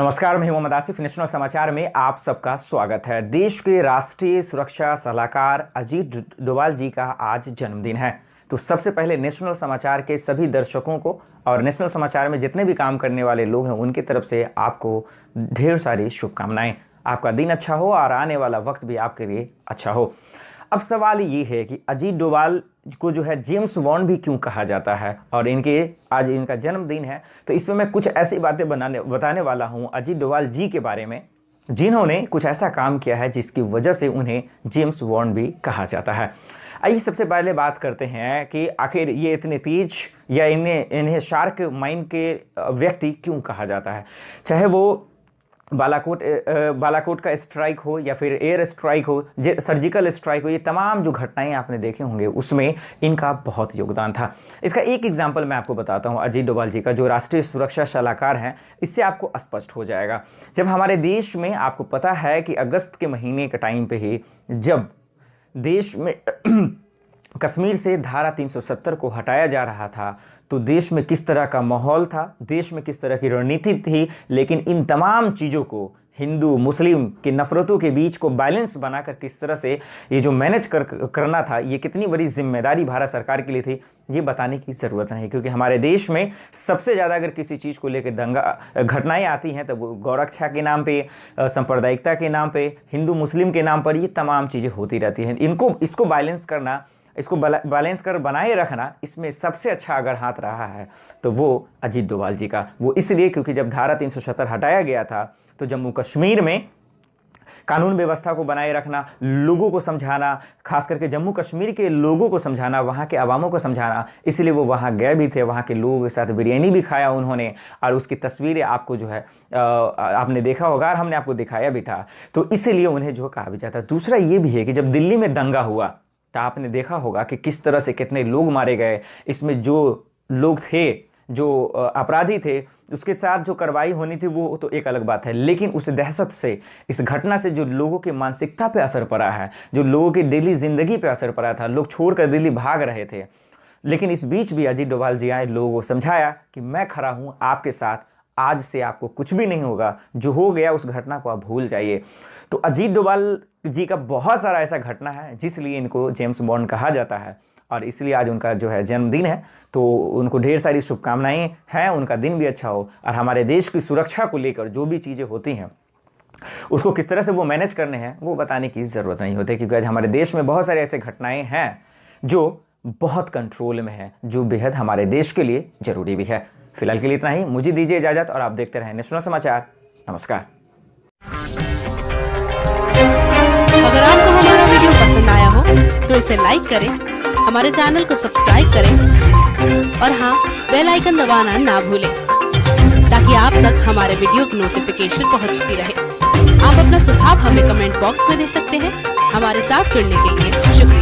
नमस्कार, मैं मोहम्मद आसिफ। नेशनल समाचार में आप सबका स्वागत है। देश के राष्ट्रीय सुरक्षा सलाहकार अजीत डोभाल जी का आज जन्मदिन है। तो सबसे पहले नेशनल समाचार के सभी दर्शकों को और नेशनल समाचार में जितने भी काम करने वाले लोग हैं उनकी तरफ से आपको ढेर सारी शुभकामनाएं। आपका दिन अच्छा हो और आने वाला वक्त भी आपके लिए अच्छा हो। अब सवाल ये है कि अजीत डोभाल को जो है जेम्स बॉन्ड भी क्यों कहा जाता है, और आज इनका जन्मदिन है। तो इस पर मैं कुछ ऐसी बातें बताने वाला हूं अजीत डोभाल जी के बारे में, जिन्होंने कुछ ऐसा काम किया है जिसकी वजह से उन्हें जेम्स बॉन्ड भी कहा जाता है। आइए सबसे पहले बात करते हैं कि आखिर ये इतने तेज या इन्हें शार्क माइंड के व्यक्ति क्यों कहा जाता है। चाहे वो बालाकोट का स्ट्राइक हो या फिर एयर स्ट्राइक हो, सर्जिकल स्ट्राइक हो, ये तमाम जो घटनाएं आपने देखे होंगे उसमें इनका बहुत योगदान था। इसका एक एग्जांपल मैं आपको बताता हूं अजीत डोभाल जी का, जो राष्ट्रीय सुरक्षा सलाहकार हैं। इससे आपको स्पष्ट हो जाएगा। जब हमारे देश में, आपको पता है कि अगस्त के महीने के टाइम पे ही जब देश में कश्मीर से धारा 370 को हटाया जा रहा था, तो देश में किस तरह का माहौल था, देश में किस तरह की रणनीति थी। लेकिन इन तमाम चीज़ों को, हिंदू मुस्लिम की नफरतों के बीच को बैलेंस बनाकर किस तरह से ये जो मैनेज करना था, ये कितनी बड़ी जिम्मेदारी भारत सरकार के लिए थी, ये बताने की ज़रूरत नहीं। क्योंकि हमारे देश में सबसे ज़्यादा अगर किसी चीज़ को लेकर घटनाएं आती हैं तो वो गौरक्षा के नाम पे, सांप्रदायिकता के नाम पे, हिंदू मुस्लिम के नाम पर ये तमाम चीज़ें होती रहती हैं। इसको बैलेंस करना, इसको बैलेंस कर बनाए रखना, इसमें सबसे अच्छा अगर हाथ रहा है तो वो अजीत डोभाल जी का। वो इसलिए क्योंकि जब धारा 370 हटाया गया था तो जम्मू कश्मीर में कानून व्यवस्था को बनाए रखना, लोगों को समझाना, खास करके जम्मू कश्मीर के लोगों को समझाना, वहाँ के अवामों को समझाना, इसलिए वो वहाँ गए भी थे। वहाँ के लोगों के साथ बिरयानी भी खाया उन्होंने, और उसकी तस्वीरें आपको जो है आपने देखा होगा और हमने आपको दिखाया भी था। तो इसीलिए उन्हें जो कहा भी जाता है। दूसरा ये भी है कि जब दिल्ली में दंगा हुआ तो आपने देखा होगा कि किस तरह से कितने लोग मारे गए। इसमें जो लोग थे, जो अपराधी थे, उसके साथ जो कार्रवाई होनी थी वो तो एक अलग बात है। लेकिन उस दहशत से, इस घटना से जो लोगों की मानसिकता पे असर पड़ा है, जो लोगों की डेली जिंदगी पे असर पड़ा था, लोग छोड़कर दिल्ली भाग रहे थे। लेकिन इस बीच भी अजीत डोभाल जी आए, लोगों को समझाया कि मैं खड़ा हूँ आपके साथ, आज से आपको कुछ भी नहीं होगा, जो हो गया उस घटना को आप भूल जाइए। तो अजीत डोभाल जी का बहुत सारा ऐसा घटना है जिसलिए इनको जेम्स बॉन्ड कहा जाता है, और इसलिए आज उनका जो है जन्मदिन है। तो उनको ढेर सारी शुभकामनाएं हैं, उनका दिन भी अच्छा हो। और हमारे देश की सुरक्षा को लेकर जो भी चीज़ें होती हैं उसको किस तरह से वो मैनेज करने हैं वो बताने की ज़रूरत नहीं होती, क्योंकि आज हमारे देश में बहुत सारे ऐसे घटनाएं हैं जो बहुत कंट्रोल में हैं, जो बेहद हमारे देश के लिए ज़रूरी भी है। फिलहाल के लिए इतना ही, मुझे दीजिए इजाज़त और आप देखते रहें नेशनल समाचार। नमस्कार। अगर आपको हमारा वीडियो पसंद आया हो तो इसे लाइक करें, हमारे चैनल को सब्सक्राइब करें और हाँ, बेल आइकन दबाना ना भूलें ताकि आप तक हमारे वीडियो की नोटिफिकेशन पहुंचती रहे। आप अपना सुझाव हमें कमेंट बॉक्स में दे सकते हैं। हमारे साथ जुड़ने के लिए शुक्रिया।